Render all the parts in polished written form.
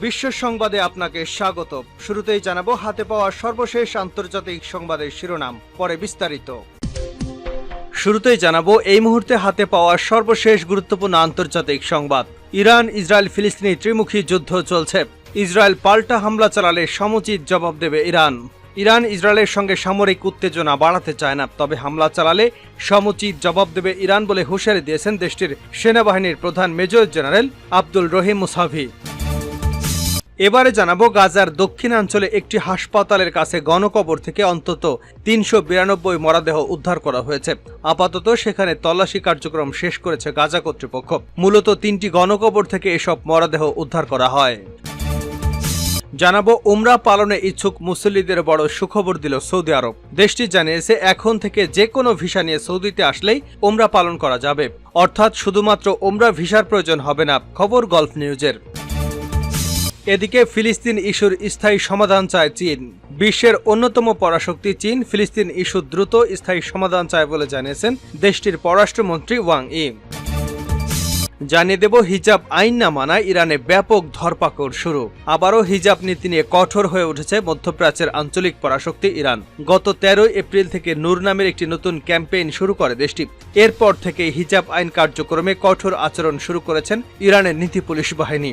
বিশ্ব সংবাদে আপনাকে স্বাগত। শুরুতেই জানাবো হাতে পাওয়া সর্বশেষ আন্তর্জাতিক সংবাদের শিরোনাম, পরে বিস্তারিত। শুরুতেই জানাবো এই মুহূর্তে হাতে পাওয়া সর্বশেষ গুরুত্বপূর্ণ আন্তর্জাতিক সংবাদ। ইরান ইসরায়েল ফিলিস্তিনি ত্রিমুখী যুদ্ধ চলছে। ইসরায়েল পাল্টা হামলা চালালে সমুচিত জবাব দেবে ইরান। ইরান ইসরায়েলের সঙ্গে সামরিক উত্তেজনা বাড়াতে চায় না, তবে হামলা চালালে সমুচিত জবাব দেবে ইরান বলে হুঁশিয়ারি দিয়েছেন দেশটির সেনাবাহিনীর প্রধান major general Abdul Rahim Musavi. এবারে জানাবো গাজার দক্ষিণাঞ্চলে একটি হাসপাতালের কাছে গণকবর থেকে অন্তত ৩৯২ মরদেহ উদ্ধার করা হয়েছে। আপাতত সেখানে তল্লাশি কার্যক্রম শেষ করেছে গাজা কর্তৃপক্ষ। মূলত ৩টি গণকবর থেকে এসব মরদেহ উদ্ধার করা হয়। জানাবো উমরা পালনে ইচ্ছুক মুসল্লিদের বড় সুখবর দিল সৌদি আরব। দেশটি জানিয়েছে এখন থেকে যে কোনো ভিসা নিয়ে সৌদিতে আসলেই উমরা পালন করা যাবে, অর্থাৎ শুধুমাত্র উমরা ভিসার প্রয়োজন হবে না। খবর গলফ নিউজের। এদিকে ফিলিস্তিন ইস্যুর স্থায়ী সমাধান চায় চীন। বিশ্বের অন্যতম পরাশক্তি চীন ফিলিস্তিন ইস্যু দ্রুত স্থায়ী সমাধান চায় বলে জানিয়েছেন দেশটির পররাষ্ট্রমন্ত্রী ওয়াং ই। জানিয়ে দেব হিজাব আইন না মানায় ইরানে ব্যাপক ধরপাকড় শুরু। আবারও হিজাব নীতি নিয়ে কঠোর হয়ে উঠেছে মধ্যপ্রাচ্যের আঞ্চলিক পরাশক্তি ইরান। গত ১৩ এপ্রিল থেকে নূর নামের একটি নতুন ক্যাম্পেইন শুরু করে দেশটি। এরপর থেকে হিজাব আইন কার্যক্রমে কঠোর আচরণ শুরু করেছেন ইরানের নীতি পুলিশ বাহিনী।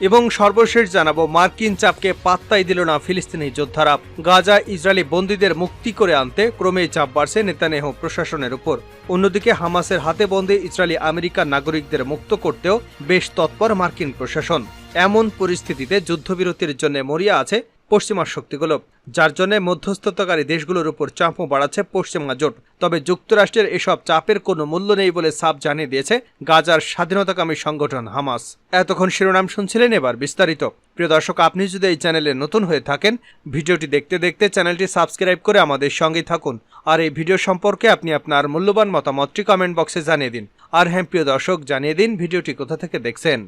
এবং সর্বশেষ জানাবো মার্কিন চাপকে পাত্তাই দিল না ফিলিস্তিনি যোদ্ধারা। গাজা ইসরায়েলি বন্দীদের মুক্তি করে আনতে ক্রমেই চাপ বাড়ছে নেতানিয়াহু প্রশাসনের উপর। অন্যদিকে হামাসের হাতে বন্দী ইসরায়েলি আমেরিকান নাগরিকদের মুক্ত করতেও বেশ তৎপর মার্কিন প্রশাসন। এমন পরিস্থিতিতে যুদ্ধবিরতির জন্য মরিয়া আছে পশ্চিমা শক্তিগুলো, যার জন্য মধ্যস্থতাকারী দেশগুলোর উপর চাপও বাড়াচ্ছে পশ্চিমা জোট। তবে যুক্তরাষ্ট্রের এসব চাপের কোনো মূল্য নেই বলে সাফ জানিয়ে দিয়েছে গাজার স্বাধীনতাকামী সংগঠন হামাস। এতক্ষণ শিরোনাম শুনছিলেন, এবার বিস্তারিত। প্রিয় দর্শক, আপনি যদি এই চ্যানেলে নতুন হয়ে থাকেন, ভিডিওটি দেখতে দেখতে চ্যানেলটি সাবস্ক্রাইব করে আমাদের সঙ্গে থাকুন। আর এই ভিডিও সম্পর্কে আপনি আপনার মূল্যবান মতামতটি কমেন্ট বক্সে জানিয়ে দিন। আর হ্যাঁ প্রিয় দর্শক, জানিয়ে দিন ভিডিওটি কোথা থেকে দেখছেন।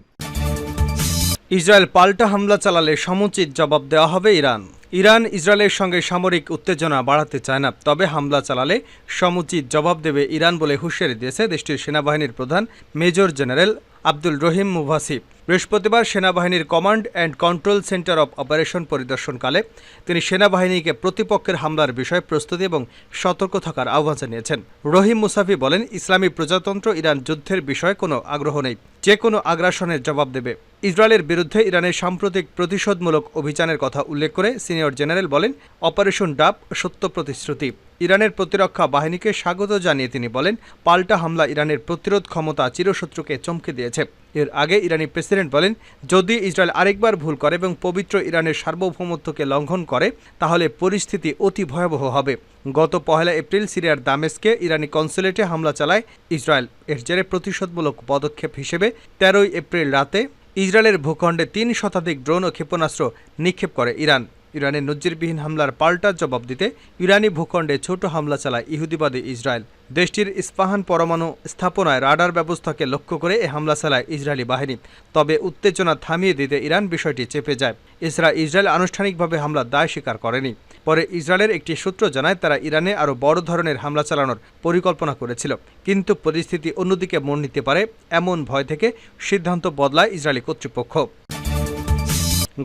ইসরায়েল পাল্টা হামলা চালালে সমুচিত জবাব দেওয়া হবে ইরান। ইরান ইসরায়েলের সঙ্গে সামরিক উত্তেজনা বাড়াতে চায় না, তবে হামলা চালালে সমুচিত জবাব দেবে ইরান বলে হুঁশিয়ারি দিয়েছে দেশটির সেনাবাহিনীর প্রধান major general Abdul Rahim Mousavi. বৃহস্পতিবার সেনাবাহিনীর command and control centre of operation পরিদর্শনকালে তিনি সেনাবাহিনীকে প্রতিপক্ষের হামলার বিষয়ে প্রস্তুতি এবং সতর্ক থাকার আহ্বান জানিয়েছেন। রহিম মুসাভি বলেন, ইসলামী প্রজাতন্ত্র ইরান যুদ্ধের বিষয়ে কোনো আগ্রহ নেই, যে কোনো আগ্রাসনের জবাব দেবে। ইসরায়েলের বিরুদ্ধে ইরানের সাম্প্রতিক প্রতিশোধমূলক অভিযানের কথা উল্লেখ করে সিনিয়র জেনারেল বলেন, অপারেশন ডাব সত্য প্রতিশ্রুতি। ইরানের প্রতিরক্ষা বাহিনীকে স্বাগত জানিয়ে তিনি বলেন, পাল্টা হামলা ইরানের প্রতিরোধ ক্ষমতা চিরশত্রুকে চমকে দিয়েছে। এর আগে ইরানি প্রেসিডেন্ট বলেন, যদি ইসরায়েল আরেকবার ভুল করে এবং পবিত্র ইরানের সার্বভৌমত্বকে লঙ্ঘন করে তাহলে পরিস্থিতি অতি ভয়াবহ হবে। গত ১ এপ্রিল সিরিয়ার দামেস্কে ইরানি কনসুলেটে হামলা চালায় ইসরায়েল। এর জেরে প্রতিশোধমূলক পদক্ষেপ হিসেবে ১৩ এপ্রিল রাতে ইসরায়েলের ভূখণ্ডে ৩ শতাধিক ড্রোন ও ক্ষেপণাস্ত্র নিক্ষেপ করে ইরান। ইরানের নজিরবিহীন হামলার পাল্টা জবাব দিতে ইরানি ভূখণ্ডে ছোট হামলা চালায় ইহুদিবাদী ইসরায়েল। দেশটির ইস্পাহান পরমাণু স্থাপনায় রাডার ব্যবস্থাকে লক্ষ্য করে এ হামলা চালায় ইসরায়েলি বাহিনী। তবে উত্তেজনা থামিয়ে দিতে ইরান বিষয়টি চেপে যায়। এছাড়া ইসরায়েল আনুষ্ঠানিকভাবে হামলার দায় স্বীকার করেনি। পরে ইসরায়েলের একটি সূত্র জানায়, তারা ইরানে আরও বড় ধরনের হামলা চালানোর পরিকল্পনা করেছিল, কিন্তু পরিস্থিতি অন্যদিকে মোড় নিতে পারে এমন ভয় থেকে সিদ্ধান্ত বদলায় ইসরায়েলি কর্তৃপক্ষ।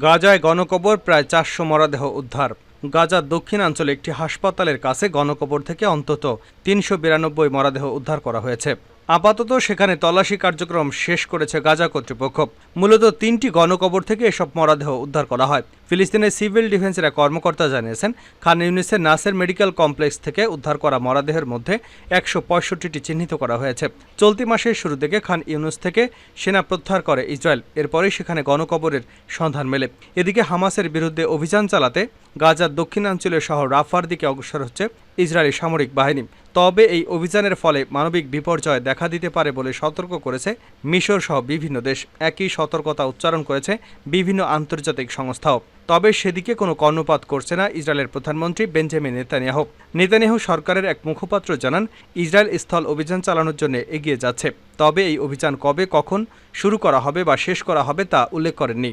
গাজায় গণকবর, প্রায় ৪০০ মরদেহ উদ্ধার। গাজার দক্ষিণাঞ্চলে একটি হাসপাতালের কাছে গণকবর থেকে অন্তত ৩৯২ মরদেহ উদ্ধার করা হয়েছে। আপাতত সেখানে তল্লাশি কার্যক্রম শেষ করেছে গাজা কর্তৃপক্ষ। মূলত ৩টি গণকবর থেকে এসব মরদেহ উদ্ধার করা হয়। ফিলিস্তিনের সিভিল ডিফেন্সের এক কর্মকর্তা জানিয়েছেন, খান ইউনিসের নাসের মেডিকেল কমপ্লেক্স থেকে উদ্ধার করা মরদেহের মধ্যে ১৬৫টি চিহ্নিত করা হয়েছে। চলতি মাসের শুরু থেকে খান ইউনিস থেকে সেনা প্রত্যাহার করে ইসরায়েল। এরপরেই সেখানে গণকবরের সন্ধান মেলে। এদিকে হামাসের বিরুদ্ধে অভিযান চালাতে গাজার দক্ষিণাঞ্চলীয় শহর রাফার দিকে অগ্রসর হচ্ছে ইসরায়েলি সামরিক বাহিনী। তবে এই অভিযানের ফলে মানবিক বিপর্যয় দেখা দিতে পারে বলে সতর্ক করেছে মিশর সহ বিভিন্ন দেশ। একই সতর্কতা উচ্চারণ করেছে বিভিন্ন আন্তর্জাতিক সংস্থাও। তবে সেদিকে কোনো কর্ণপাত করছে না ইসরায়েলের প্রধানমন্ত্রী বেঞ্জামিন নেতানিয়াহু। নেতানিয়াহু সরকারের এক মুখপাত্র জানান, ইসরায়েল স্থল অভিযান চালানোর জন্য এগিয়ে যাচ্ছে, তবে এই অভিযান কবে কখন শুরু করা হবে বা শেষ করা হবে তা উল্লেখ করেননি।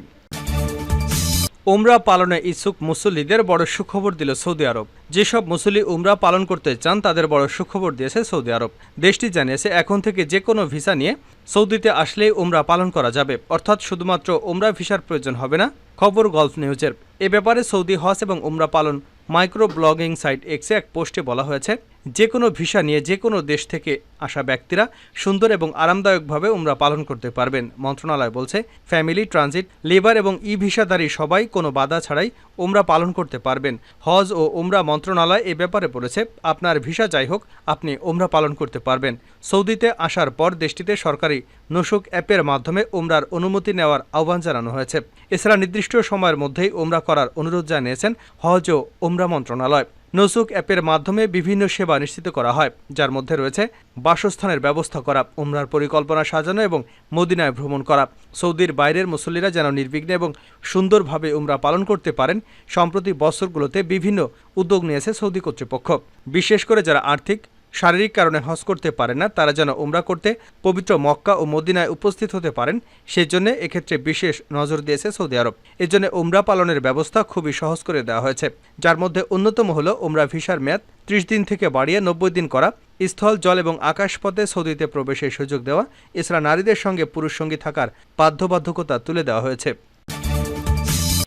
উমরা পালনে ইচ্ছুক মুসল্লিদের বড় সুখবর দিল সৌদি আরব। যেসব মুসল্লি উমরা পালন করতে চান তাদের বড় সুখবর দিয়েছে সৌদি আরব। দেশটি জানিয়েছে এখন থেকে যে কোনো ভিসা নিয়ে সৌদিতে আসলেই উমরা পালন করা যাবে, অর্থাৎ শুধুমাত্র উমরা ভিসার প্রয়োজন হবে না। খবর গলফ নিউজের। এ ব্যাপারে সৌদি হজ এবং উমরা পালন মাইক্রো ব্লগিং সাইট এক্সে এক পোস্টে বলা হয়েছে, যে কোনো ভিসা নিয়ে যে কোনো দেশ থেকে আসা ব্যক্তিরা সুন্দর এবং আরামদায়কভাবে উমরা পালন করতে পারবেন। মন্ত্রণালয় বলছে, ফ্যামিলি, ট্রানজিট, লেবার এবং ই ভিসাধারী সবাই কোনো বাধা ছাড়াই উমরা পালন করতে পারবেন। হজ ও উমরা মন্ত্রণালয় এ ব্যাপারে বলেছে, আপনার ভিসা যাই হোক আপনি উমরা পালন করতে পারবেন। সৌদিতে আসার পর দেশটিতে সরকারি নুসুক অ্যাপের মাধ্যমে উমরার অনুমতি নেওয়ার আহ্বান জানানো হয়েছে। এছাড়া নির্দিষ্ট সময়ের মধ্যেই উমরা করার অনুরোধ জানিয়েছেন হজ ও উমরা মন্ত্রণালয়। নুসুক অ্যাপের মাধ্যমে বিভিন্ন সেবা নিশ্চিত করা হয়, যার মধ্যে রয়েছে বাসস্থানের ব্যবস্থা করা, উমরার পরিকল্পনা সাজানো এবং মদিনায় ভ্রমণ করা। সৌদির বাইরের মুসল্লিরা যেন নির্বিঘ্নে এবং সুন্দরভাবে উমরা পালন করতে পারেন, সম্প্রতি বছরগুলোতে বিভিন্ন উদ্যোগ নিয়েছে সৌদি কর্তৃপক্ষ। বিশেষ করে যারা আর্থিক শারীরিক কারণে হজ করতে পারেন না, তারা যেন উমরা করতে পবিত্র মক্কা ও মদিনায় উপস্থিত হতে পারেন, সেজন্য এক্ষেত্রে বিশেষ নজর দিয়েছে সৌদি আরব। এজন্য উমরা পালনের ব্যবস্থা খুবই সহজ করে দেওয়া হয়েছে, যার মধ্যে অন্যতম হল উমরা ভিসার মেয়াদ 30 দিন থেকে বাড়িয়ে 90 দিন করা, স্থল, জল এবং আকাশপথে সৌদিতে প্রবেশের সুযোগ দেওয়া, এছাড়া নারীদের সঙ্গে পুরুষ সঙ্গী থাকার বাধ্যবাধকতা তুলে দেওয়া হয়েছে।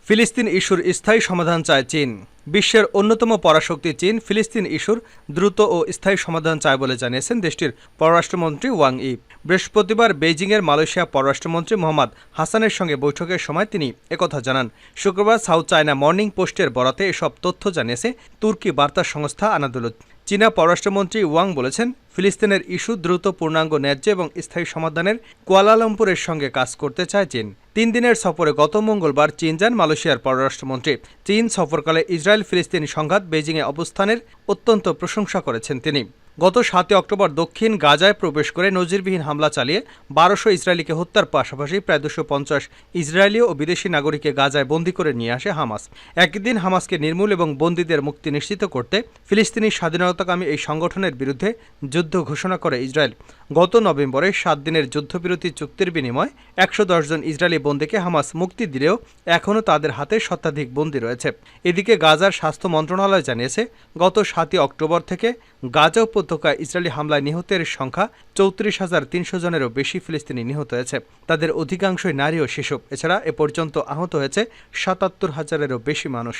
ফিলিস্তিন ইস্যুর স্থায়ী সমাধান চায় চীন। বিশ্বের অন্যতম পরাশক্তি চীন ফিলিস্তিন ইস্যুর দ্রুত ও স্থায়ী সমাধান চায় বলে জানিয়েছেন দেশটির পররাষ্ট্রমন্ত্রী ওয়াং ই। বৃহস্পতিবার বেইজিংয়ের মালয়েশিয়া পররাষ্ট্রমন্ত্রী মোহাম্মদ হাসানের সঙ্গে বৈঠকের সময় তিনি একথা জানান। শুক্রবার সাউথ চায়না মর্নিং পোস্টের বরাতে এসব তথ্য জানিয়েছে তুর্কি বার্তা সংস্থা আনাদোলু। চীনা পররাষ্ট্রমন্ত্রী ওয়াং বলেছেন, ফিলিস্তিনের ইস্যু দ্রুত, পূর্ণাঙ্গ, ন্যায্য এবং স্থায়ী সমাধানের কুয়ালালামপুরের সঙ্গে কাজ করতে চায় চীন। 3 দিনের সফরে গত মঙ্গলবার চীন যান মালয়েশিয়ার পররাষ্ট্রমন্ত্রী। চীন সফরকালে ইসরায়েল ফিলিস্তিন সংঘাত বেজিংয়ে অবস্থানের অত্যন্ত প্রশংসা করেছেন তিনি। গত 7 অক্টোবর দক্ষিণ গাজায় প্রবেশ করে নজিরবিহীন হামলা চালিয়ে 1200 ইসরায়েলিকে হত্যার পাশাপাশি প্রায় 250 ইসরায়েলি ও বিদেশি নাগরিককে গাজায় বন্দী করে নিয়ে আসে হামাস। একই দিন হামাসকে নির্মূল এবং বন্দীদের মুক্তি নিশ্চিত করতে ফিলিস্তিনি স্বাধীনতাকামী এই সংগঠনের বিরুদ্ধে যুদ্ধ ঘোষণা করে ইসরায়েল। গত নভেম্বরে 7 দিনের যুদ্ধবিরতি চুক্তির বিনিময়ে 110 জন ইসরায়েলি বন্দীকে হামাস মুক্তি দিলেও এখনও তাদের হাতে শতাধিক বন্দী রয়েছে। এদিকে গাজার স্বাস্থ্য মন্ত্রণালয় জানিয়েছে, গত 7 অক্টোবর থেকে গাজা উপত্যকায় ইসরায়েলি হামলায় নিহতের সংখ্যা 34,300 জনেরও বেশি ফিলিস্তিনি নিহত হয়েছে। তাদের অধিকাংশই নারী ও শিশু। এছাড়া এ পর্যন্ত আহত হয়েছে 77,000-এরও বেশি মানুষ।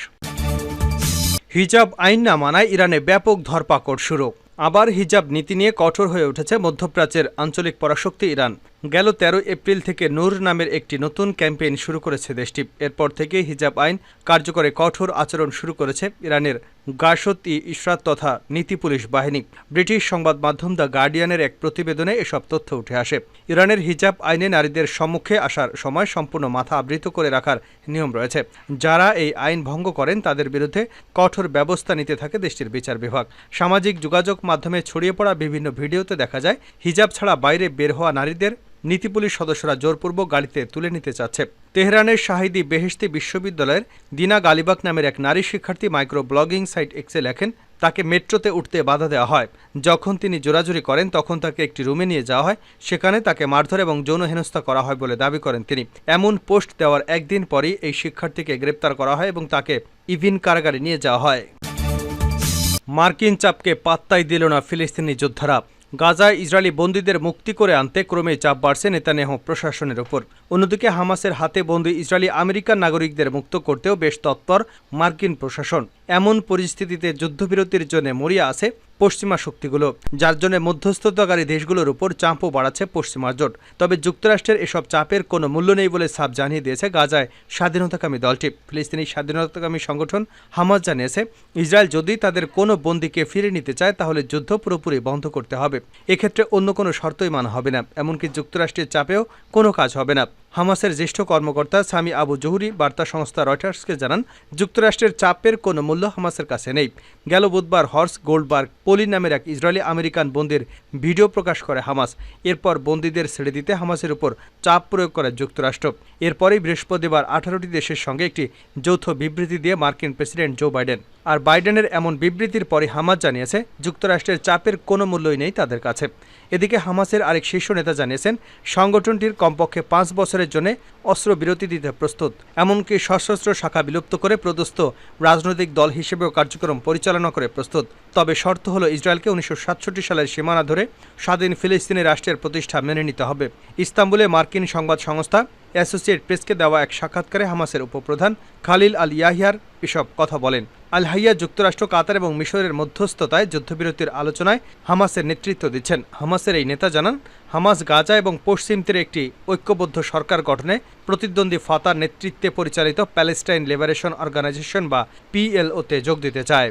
হিজাব আইন না মানায় ইরানে ব্যাপক ধরপাকড় শুরু। আবার হিজাব নীতি নিয়ে কঠোর হয়ে উঠেছে মধ্যপ্রাচ্যের আঞ্চলিক পরাশক্তি ইরান। গেল 13 এপ্রিল থেকে নূর নামের একটি নতুন ক্যাম্পেইন শুরু করেছে দেশটি। এরপর থেকে হিজাব আইন কার্যকরে কঠোর আচরণ শুরু করেছে ইরানের গাশত-ই-ইশরাত তথা নীতি পুলিশ বাহিনী। ব্রিটিশ সংবাদ মাধ্যম দ্য গার্ডিয়ানের এক প্রতিবেদনে এসব তথ্য উঠে আসে। ইরানের হিজাব আইনে নারীদের সম্মুখে আসার সময় সম্পূর্ণ মাথা আবৃত করে রাখার নিয়ম রয়েছে। যারা এই আইন ভঙ্গ করেন তাদের বিরুদ্ধে কঠোর ব্যবস্থা নিতে থাকে দেশটির বিচার বিভাগ। সামাজিক যোগাযোগ মাধ্যমে ছড়িয়ে পড়া বিভিন্ন ভিডিওতে দেখা যায় হিজাব ছাড়া বাইরে বের হওয়া নারীদের নীতি পুলিশ সদস্যরা জোরপূর্বক গাড়িতে তুলে নিতে চাচ্ছে। তেহরানের শাহিদি বেহেশতি বিশ্ববিদ্যালয়ের দিনা গালিবাক নামের এক নারী শিক্ষার্থী মাইক্রো ব্লগিং সাইট এক্সে লেখেন, তাকে মেট্রোতে উঠতে বাধা দেওয়া হয়। যখন তিনি জোরাজুরি করেন তখন তাকে একটি রুমে নিয়ে যাওয়া হয়, সেখানে তাকে মারধর এবং যৌন হেনস্থা করা হয় বলে দাবি করেন তিনি। এমন পোস্ট দেওয়ার একদিন পরই এই শিক্ষার্থীকে গ্রেপ্তার করা হয় এবং তাকে ইভিন কারাগারে নিয়ে যাওয়া হয়। মার্কিন চাপকে পাত্তাই দিল না ফিলিস্তিনি যোদ্ধারা। গাজায় ইসরায়েলি বন্দীদের মুক্তি করে আনতে ক্রমেই চাপ বাড়ছে নেতানিয়াহু প্রশাসনের ওপর। অন্যদিকে হামাসের হাতে বন্দী ইসরায়েলি আমেরিকান নাগরিকদের মুক্ত করতেও বেশ তৎপর মার্কিন প্রশাসন। এমন পরিস্থিতিতে যুদ্ধবিরতির জন্য মরিয়া আছে পশ্চিমা শক্তিগুলো, যার জন্য মধ্যস্থতাকারী দেশগুলোর উপর চাপও বাড়াচ্ছে পশ্চিমা জোট। তবে যুক্তরাষ্ট্রের এসব চাপের কোনো মূল্য নেই বলে সাফ জানিয়ে দিয়েছে গাজায় স্বাধীনতাকামী দলটি। ফিলিস্তিনি স্বাধীনতাকামী সংগঠন হামাস জানিয়েছে, ইসরায়েল যদি তাদের কোনো বন্দীকে ফিরে নিতে চায় তাহলে যুদ্ধ পুরোপুরি বন্ধ করতে হবে। এক্ষেত্রে অন্য কোনো শর্তই মানা হবে না, এমনকি যুক্তরাষ্ট্রের চাপেও কোনো কাজ হবে না। হামাসের জ্যেষ্ঠ কর্মকর্তা সামি আবু জহুরি বার্তা সংস্থা রয়টার্সকে জানান, যুক্তরাষ্ট্রের চাপের কোনো মূল্য হামাসের কাছে নেই। গেল বুধবার হর্স গোল্ডবার্গ পলি নামের এক ইসরায়েলি আমেরিকান বন্দীর ভিডিও প্রকাশ করে হামাস। এরপর বন্দীদের ছেড়ে দিতে হামাসের উপর চাপ প্রয়োগ করে যুক্তরাষ্ট্র। এরপরেই বৃহস্পতিবার 18টি দেশের সঙ্গে একটি যৌথ বিবৃতি দিয়ে মার্কিন প্রেসিডেন্ট জো বাইডেন। আর বাইডেনের এমন বিবৃতির পরে হামাস জানিয়েছে যুক্তরাষ্ট্রের চাপের কোনো মূল্যই নেই তাদের কাছে। এদিকে হামাসের আরেক শীর্ষ নেতা জানিয়েছেন, সংগঠনটির কমপক্ষে 5 বছরের বছরের জন্য অস্ত্রবিরতি দিতে প্রস্তুত, এমনকি সশস্ত্র শাখা বিলুপ্ত করে প্রদত্ত রাজনৈতিক দল হিসেবেও কার্যক্রম পরিচালনা করে প্রস্তুত। তবে শর্ত হলো ইসরায়েলকে 1967 সালের সীমানা ধরে স্বাধীন ফিলিস্তিনি রাষ্ট্রের প্রতিষ্ঠা মেনে নিতে হবে। ইস্তাম্বুলে মার্কিন সংবাদ সংস্থা অ্যাসোসিয়েট প্রেসকে দেওয়া এক সাক্ষাৎকারে হামাসের উপপ্রধান খালিল আল ইয়াহিয়ার এসব কথা বলেন। আল হাইয়া যুক্তরাষ্ট্র, কাতার এবং মিশরের মধ্যস্থতায় যুদ্ধবিরতির আলোচনায় হামাসের নেতৃত্ব দিচ্ছেন। হামাসের এই নেতা জানান, হামাস গাজা এবং পশ্চিম তীরে একটি ঐক্যবদ্ধ সরকার গঠনে প্রতিদ্বন্দ্বী ফাতার নেতৃত্বে পরিচালিত প্যালেস্টাইন লিবারেশন অর্গানাইজেশন বা PLO-তে যোগ দিতে চায়।